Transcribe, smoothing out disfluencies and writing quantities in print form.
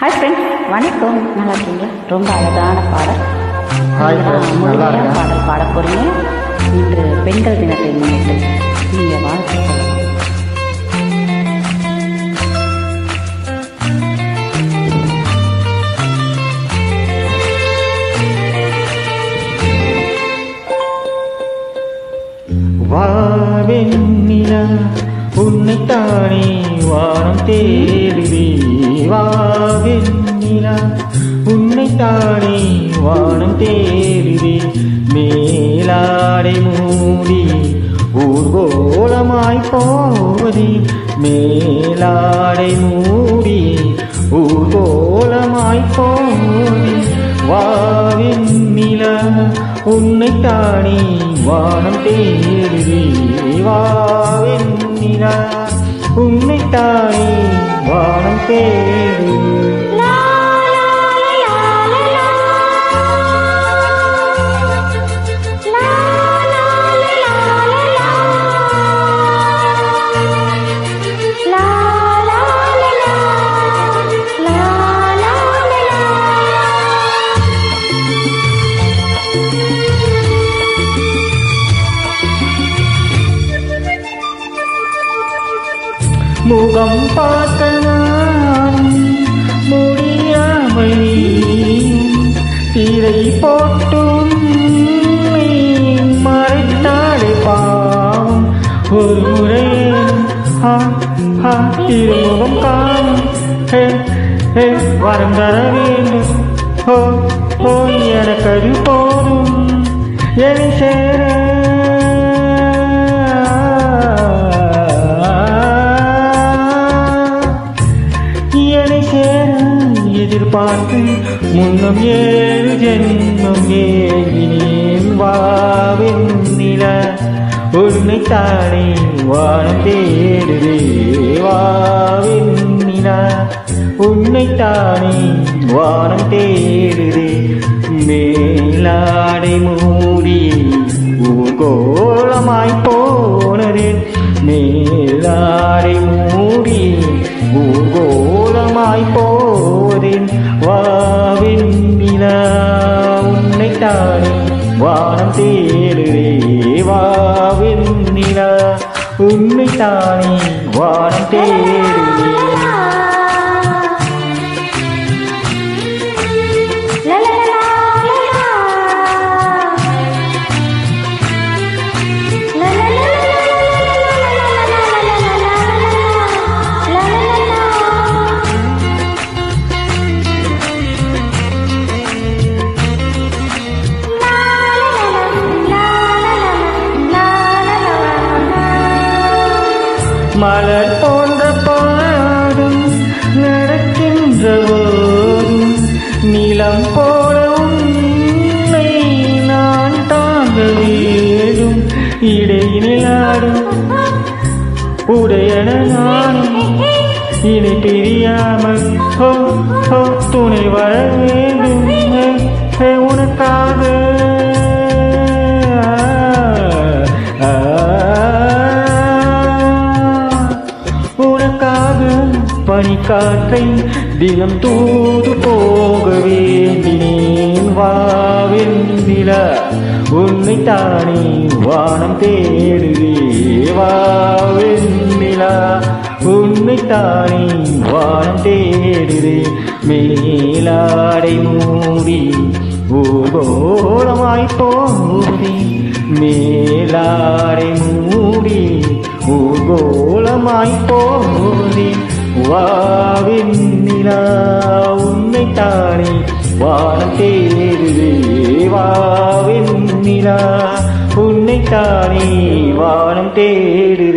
Hi friends, வணக்கம். நல்லா இருக்கீங்களா? ரொம்ப அழகான பாடல். முழுமையாக பாடல் பாட போறீங்க. இன்று பெண்கள் தினத்தை முன்னிட்டு நீங்க வாழ்க்கை சொல்லலாம். வாவெண்ணிலா உன்னைத்தானே வானம் தேடுதே. வாவெண்ணிலா உன்னைத்தானே வானம் தேடுதே. மேலாடை மூடி ஊர்கோலமாய் போவதே. மேலாடை மூடி ஊர்கோலமாய் போவதே. வாவெண்ணிலா உன்னைத்தானே வானம் தேடுதே. வாவெண்ணிலா உன்னைத்தானே வானம் தேடுதே. முகம் பார்க்க நான் முடியாமல் திரை போட்டும் மறைத்தாடே பாவம். ஒரு முறை திருமுகம் காணும் வரம் தர வேண்டும். எனக்கு அது போதும் என்னை சேர. எதிர்பார்த்து முன்னம் 7 ஜென்மம் ஏகினேன். வாவெண்ணிலா உன்னைத்தானே வானம் தேடுதே. வாவெண்ணிலா உன்னைத்தானே வானம் தேடுதே. மேலாடை மூடி ஊர்கோலமாய் போனதே. மேலாடை மூடி ஊர்கோலமாய் போதேன். வாவெண்ணிலா உன்னைத்தானே வானம் தேடுதே. வாவெண்ணிலா உன்னைத்தானே வானம் தேடுதே. மலர் போன்ற பாடும் நடக்கின்ற போதும் நிலம் போல உன்னை நான் தாங்க வேண்டும். இடையிலாடும் உடையன நானும் இனி பிரியாமல் துணை வர வேண்டும். உனக்காக பனிக்காற்றை தினம் தூது போக வேண்டினேன். வாவெண்ணிலா உன்னைத்தானே வானம் தேடுதே. வாவெண்ணிலா உன்னைத்தானே வானம் தேடுதே. மேலாடை மூடி ஊர்கோலமாய் போதே. மேலாடை மூடி ஊர்கோலமாய் போதே. வாவெண்ணிலா உன்னைத்தானே வானம் தேடுதே. வாவெண்ணிலா உன்னைத்தானே வானம் தேடுதே.